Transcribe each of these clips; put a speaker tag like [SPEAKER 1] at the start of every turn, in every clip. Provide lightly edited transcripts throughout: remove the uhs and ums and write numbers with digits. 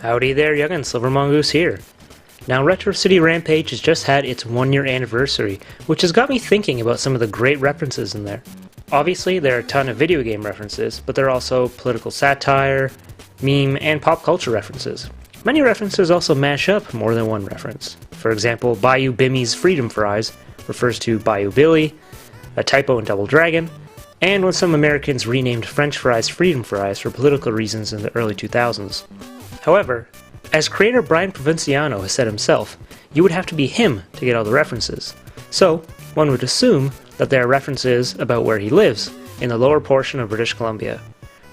[SPEAKER 1] Howdy there, young'uns, Silver Mongoose here. Now, Retro City Rampage has just had its 1-year anniversary, which has got me thinking about some of the great references in there. Obviously, there are a ton of video game references, but there are also political satire, meme, and pop culture references. Many references also mash up more than one reference. For example, Bayou Bimmy's Freedom Fries refers to Bayou Billy, a typo in Double Dragon, and when some Americans renamed French fries Freedom Fries for political reasons in the early 2000s. However, as creator Brian Provinciano has said himself, you would have to be him to get all the references. So, one would assume that there are references about where he lives, in the lower portion of British Columbia.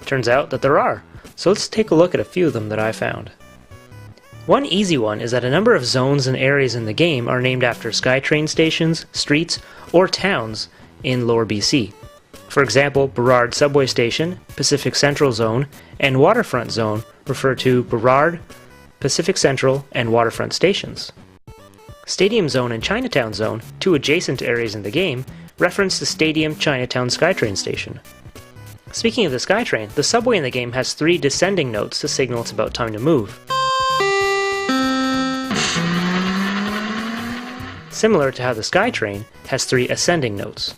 [SPEAKER 1] Turns out that there are, so let's take a look at a few of them that I found. One easy one is that a number of zones and areas in the game are named after SkyTrain stations, streets, or towns in Lower BC. For example, Burrard Subway Station, Pacific Central Zone, and Waterfront Zone refer to Burrard, Pacific Central, and Waterfront stations. Stadium Zone and Chinatown Zone, two adjacent areas in the game, reference the Stadium Chinatown SkyTrain station. Speaking of the SkyTrain, the subway in the game has 3 descending notes to signal it's about time to move. Similar to how the SkyTrain has 3 ascending notes.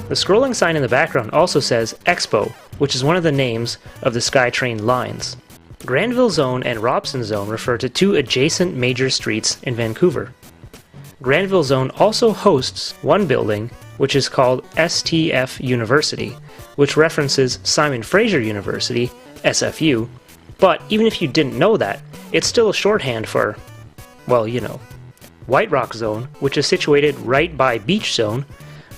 [SPEAKER 1] The scrolling sign in the background also says Expo, which is one of the names of the SkyTrain lines. Granville Zone and Robson Zone refer to 2 adjacent major streets in Vancouver. Granville Zone also hosts one building, which is called STF University, which references Simon Fraser University, SFU, but even if you didn't know that, it's still a shorthand for, well, you know. White Rock Zone, which is situated right by Beach Zone,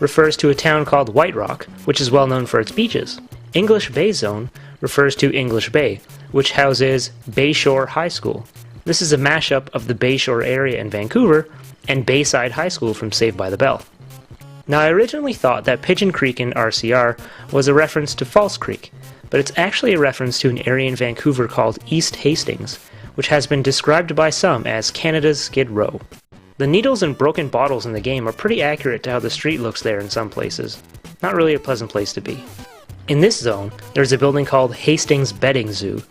[SPEAKER 1] refers to a town called White Rock, which is well known for its beaches. English Bay Zone refers to English Bay, which houses Bayshore High School. This is a mashup of the Bayshore area in Vancouver and Bayside High School from Saved by the Bell. Now, I originally thought that Pigeon Creek in RCR was a reference to False Creek, but it's actually a reference to an area in Vancouver called East Hastings, which has been described by some as Canada's Skid Row. The needles and broken bottles in the game are pretty accurate to how the street looks there in some places. Not really a pleasant place to be. In this zone, there's a building called Hastings Betting Zoo,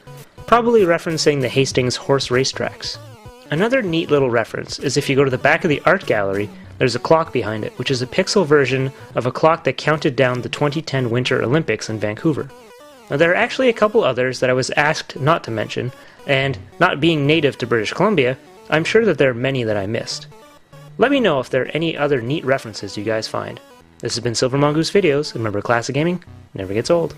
[SPEAKER 1] probably referencing the Hastings horse racetracks. Another neat little reference is if you go to the back of the art gallery, there's a clock behind it, which is a pixel version of a clock that counted down the 2010 Winter Olympics in Vancouver. Now, there are actually a couple others that I was asked not to mention, and not being native to British Columbia, I'm sure that there are many that I missed. Let me know if there are any other neat references you guys find. This has been Silver Mongoose Videos, and remember, classic gaming never gets old.